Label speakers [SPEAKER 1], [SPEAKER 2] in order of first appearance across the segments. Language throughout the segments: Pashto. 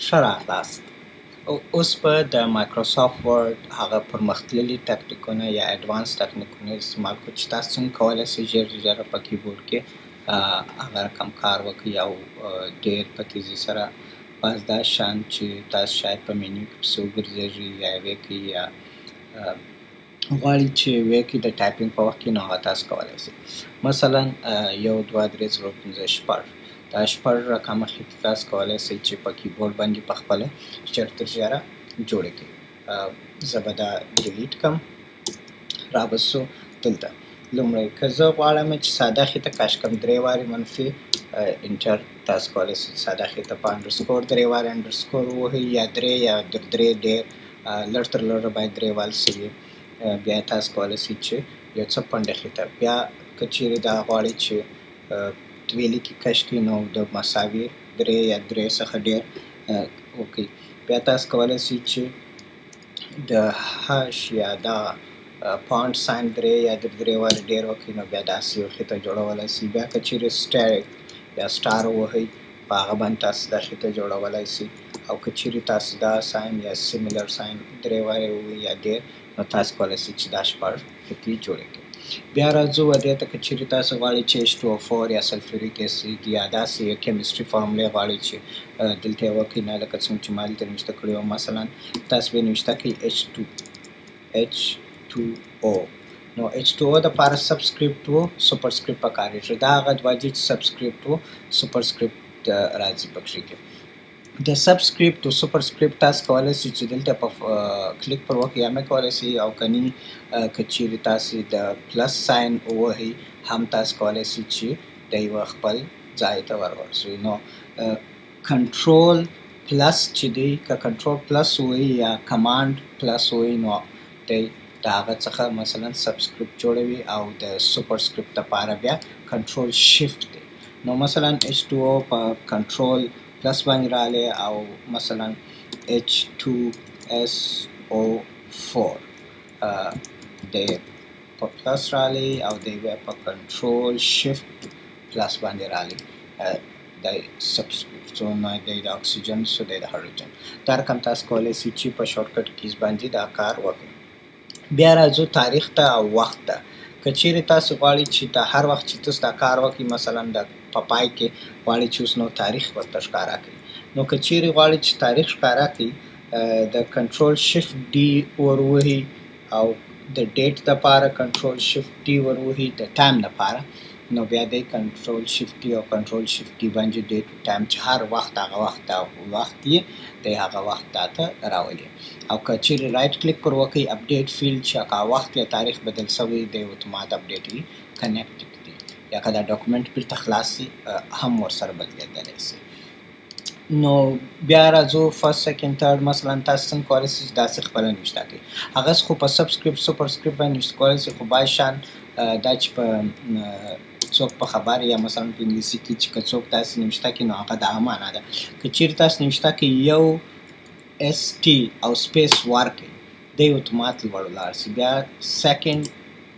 [SPEAKER 1] ښه راغلاست. اوس به د مایکروسافټ ورډ هغه پرمختللي تکنیکونه یا اډوانس تکنیکونه استعمال کړو چې تاسو څنګه کولی شئ ژر په کیبورډ کې هغه رقم کار وکړئ او ډېر په تیزۍ سره بعض دا شیان چې تاسو شاید په مینیو کې پسې وګرځېږئ یا یې وکړئ یا غواړئ چې ویې کړئ د ټایپینګ په وخت کې نو هغه تاسو کولی شئ. مثلا 1 2 3 4 5 6 دا 6 رقم اخري تاسو کولی شئ چې په کیبورډ باندې په خپله ژر تر ژره جوړې کړئ. زه به دا ډیلیټ کړم. رابسو دلته لومړی که زه غواړم چې ساده خطه کش کړم 3 وارې منفي انټر تاسو کولی شئ ساده خطه په انډرسکور 3 وارې انډرسکور ووهئ یا 3 یا 3 ډېر لږ تر لږه باید 3 وال شوي بیا تاسو کولی شئ چې یو څه پنډه خطه بیا که چیرې دا غواړئ چې دویلي کې کش کړئ نو د مساوي 3 یا 3 څخه ډېر وکړئ. بیا تاسو کولی شئ چې د هاش یا دغه پاونډ ساین 3 یا 3 وارې ډېر وکړئ نو بیا داسې یو خطه جوړولی شئ. بیا که چیرې سټیک یا سټار ووهئ په هغه باندې تاسو دا خطه جوړولی شئ او که چیرې تاسو دا ساین یا سیمیلر ساین 3 وارې ووهئ یا ډېر نو تاسو کولی شئ چې دا 6 خطې جوړې کړئ. بیا راځو دې ته که چیرې تاسو غواړئ چې H2O4 یا سلفریک اسید یا داسې کیمستري فارمولې غواړئ چې دلته یې وکړئ نه لکه څنګه چې ما دلته نوشته کړې وه مثلا تاسو به یې نوشته کړئ H2O نو H2O دپاره سبسکریپټ و سوپرسکریپټ پکارېږي. دا هغه دوه دي چې سبسکریپټ و سوپرسکریپټ راځي پکښې کې. د سبسکریپټ او سوپرسکریپټ تاسو کولی شئ چې دلته په کلیک پر وکړئ یا مې کولی شئ او که نه که چیرې تاسې د پلس ساین ووهئ هم تاسو کولی شئ چې د یوه خپل ځای ته ورسئ. نو کنټرول پلس چې دی که کنټرول پلس ووهئ یا کمانډ پلس ووهئ نو دی د هغه څخه مثلا سبسکریپټ جوړوي او د سوپرسکریپټ دپاره بیا کنټرول شفت دی. نو مثلا H2O په کنټرول پلس باندې راغلی او مثلا H2SO4 دی په پلس راغلی او دی بیا په کنټرول شفت پلس باندې راغلی دی سبسکریپټ سو نه دی د اکسیجن سو دی د هایدروجن. دا رقم تاسو کولی شئ چې په شارټکټ کیز باندې دا کار وکړئ. بیا راځو تاریخ ته او وخت ته. که چیرې تاسو غواړئ چې د هر وخت چې تاسو دا کار وکړئ مثلا د په پای کې غواړئ چې اوس نو تاریخ ورته ښکاره کړئ نو که چیرې غواړئ چې تاریخ ښکاره کړئ د کنټرول شفت ډي ور ووهئ او د ډیټ دپاره کنټرول شفت ډي ور ووهئ د ټایم دپاره نو بیا دی کنټرول شفت ډي او کنټرول شفت ډي باندې ډیټ ټایم چې هر وخت هغه وخت یې دی هغه وخت داته راولي. او که چیرې رایټ کلیک پر وکړئ اپډیټ فیلډ چې هغه وخت یا تاریخ بدل شوی دی اتومات اپډیټ وي کنیکټ دی یا که دا ډاکومنټ بیرته خلاص شي هم ورسره بدلېدلی شي. نو بیا راځو فرست سیکنډ تھرډ مثلا تاسو څنګه کولی شئ داسې خپله نوشته کړئ. هغسې خو په سبسکریپټ سوپرسکریپټ باندې نوشته کولی شئ خو باید شان دا چې په څوک په خبر یا مثلا په انګلیسي کې چې که څوک داسې نوشته کړي نو هغه دغه معنا ده. که چیرې تاسو نوشته کړئ یو اس ټي او سپیس ورکړئ دی اتومات لوړ ولاړ شي. بیا سیکنډ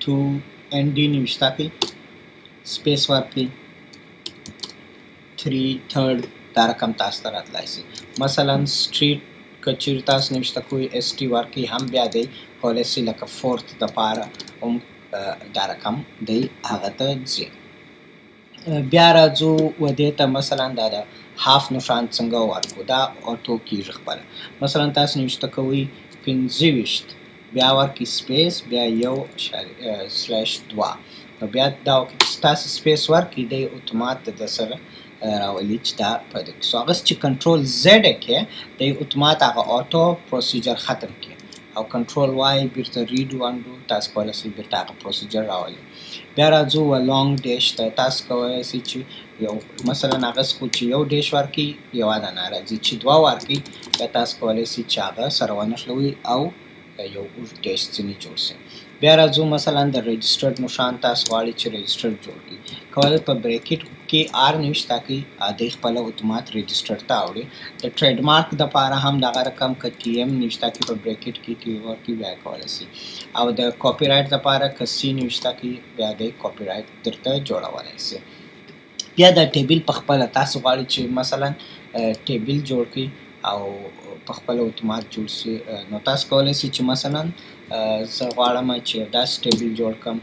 [SPEAKER 1] ټو ان ډي نوشته کړئ سپیس ورکړئ 3 تھرډ دا رقم تاسو ته راتلی شي. مثلا سټریټ که چیرې تاسو نوشته کوئ اس ټي ورکړئ هم بیا دی کولی شي لکه فورت دپاره هم دا رقم دی هغه ته ځي. بیا راځو ودې ته مثلا دا د هاف نښان څنګه ورکړو دا اوټو کېږي خپله. مثلا تاسو نوشته کوئ 25 بیا ورکړئ سپیس بیا 1/2 نو بیا دا تاسو سپیس ورکړئ دی اتومات د سره راولي چې دا پیدا کړي. سو هغسې چې کنټرول زیډ یې کړې دی اتومات هغه اوټو پروسیجر ختم کړي او کنټرول وای بیرته ریډ وانډو تاسو کولی شئ بیرته هغه پروسیجر راولي. بیا راځو لانګ ډیش ته. تاسو کولی شئ چې یو مثلا هغسې خو چې یو ډیش ورکړئ یوه دانه راځي چې 2 ورکړئ بیا تاسو کولی شئ چې هغه سره ونښلوئ او یو اوږد ډیش ځینې جوړ شي. بیا راځو مثلا د رجسټرډ نښان تاسو غواړئ چې رجسټرډ جوړ کړئ کولی په بریکټ کې آر نوشته کړئ دی خپله اتومات رجسټرډ ته اوړي. د ټریډ مارک دپاره هم دغه رقم که ټي ایم نوشته کړئ په بریکټ کې ټي ورکړئ بیا کولی شئ او د کاپي رایټ دپاره که سی نوشته کړئ بیا دی کاپي رایټ درته جوړولی شي. بیا د ټیبل په خپله تاسو غواړئ چې مثلا ټیبل جوړ کړئ او په خپل اتومات جوړ سي. نو تاسو کولی شئ چې مثلا زه غواړم چې یو داسې ټیبل جوړ کړم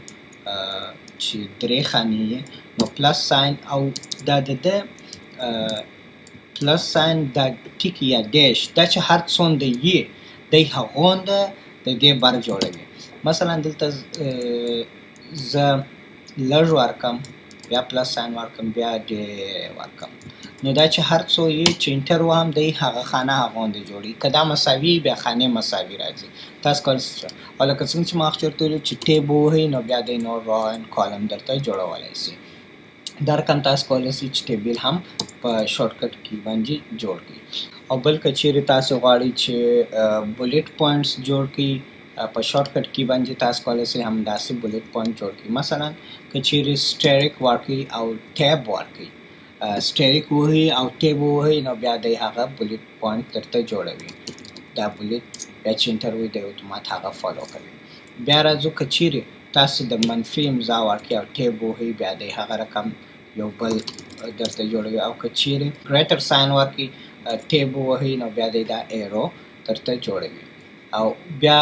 [SPEAKER 1] چې 3 خانې یې، نو پلس ساین او دا د ده پلس ساین دا ټیک یا ډیش دا چې هر څومره یې دی هغونده د دې بر جوړوي. مثلا دلته زه لږ ورکم بیا پلس ساین ورکم بیا ډېر ورکم، نو دا چې هر څو یې چې انټر وهم دی هغه خانه هغونده جوړوي. که دا مساوي بیا خانې مساوي راځي. تاسو کولی شئ او لکه څنګه چې ما مخکې ورته ویلي چې ټیب ووهئ نو بیا دی نور را اینډ کالم درته جوړولی شي. دا رقم تاسو کولی شئ چې ټیبل هم په شارټکټ کې باندې جوړ کړئ. او بل که چیرې تاسو غواړئ چې بولیټ پوینټس جوړ کړئ په شارټکټ کې باندې تاسو کولی شئ همداسې بولیټ پوینټ جوړ کړئ. مثلا که چیرې سټریک ورکړئ او ټیب ورکړئ، سټریک ووهئ او ټیب ووهئ نو بیا دی هغه بولیټ پوینټ درته جوړوي. دا بولیټ بیا چې انټر ووهئ دی اتومات هغه فالو کوي. بیا راځو که چیرې تاسو د منفي امضا ورکړئ او ټیب ووهئ بیا دی هغه رقم یو بل درته جوړوي. او که چیرې ګریټر ساین ورکړئ ټیب ووهئ نو بیا دی دا ایرو درته جوړوي. او بیا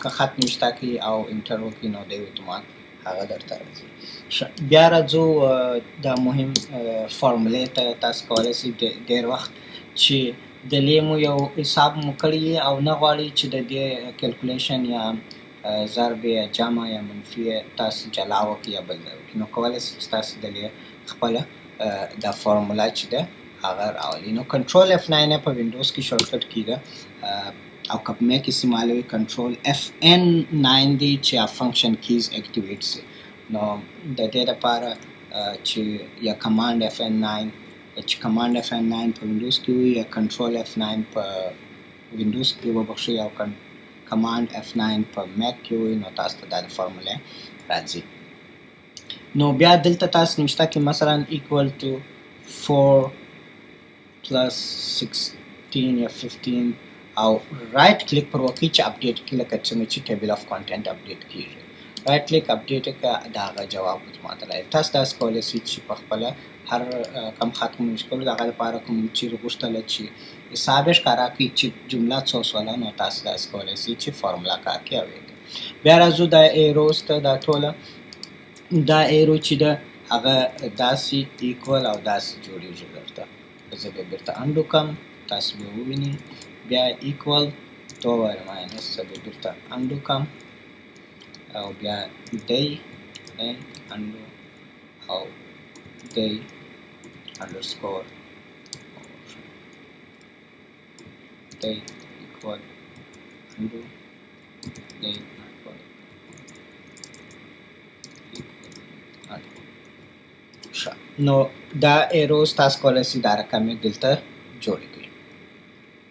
[SPEAKER 1] که خط نشته کړئ او انټر وکړئ نو دی اتومات هغه درته راځي. بیا راځو دا مهم فارمولې ته. تاسو کولی شئ ډېر وخت چې د دې مو یو حساب مو کړی او نه غواړئ چې د دې کیلکولیشن یا ضرب یا جمع یا منفي تاسو جلا وکړئ یا بل ځای وکړئ، نو کولی شئ چې تاسو د دې خپله دا فارموله چې ده هغه راولئ. نو کنټرول F9 په وینډوز کې شارټکټ کی ده او که په میک استعمالوئ کنټرول FN9 دی چې فنکشن کیز اکټیویټ سي. نو د دې لپاره چې یا کمانډ FN9 چې کمانډ FN9 په وینډوز کې وي یا کنټرول F9 په وینډوز کې وبخښئ او کمانډ F9 په میک کې وي نو تاسو ته دا فارموله راځي. نو بیا دلته تاسو نشته کې مثلا equal to 4 plus 16 یا 15 او رائټ کلیک پر وکړئ چې اپډیټ کړئ، لکه څنګه چې ټیبل اف کانټینټ اپډیټ کیږي. رائټ کلیک اپډیټ کړه دا هغه جواب اتومات راځي. تاسو داسې کولی شئ چې په خپله هر کم خط مو مشکل د هغه لپاره کوم چیرې غوښتله چې حساب یې ښکاره کړي چې جمله څو سوله، نو تاسو داسې کولی شئ چې فارموله کار کړئ او یې. بیا راځو دا ایروز ته. دا ټوله دا ایرو چې ده هغه داسې ایکول او داسې جوړېږي درته. زه به بیرته انډو کړم تاسو به ووینئ. بیا ایکول 2 ماینس زه به بیرته انډو کړم او بیا دی انډو او دی انډرسکور دی ایکول انډو دی نو دا ایروز تاسو کولی شئ دا رقم یې دلته جوړ کړئ.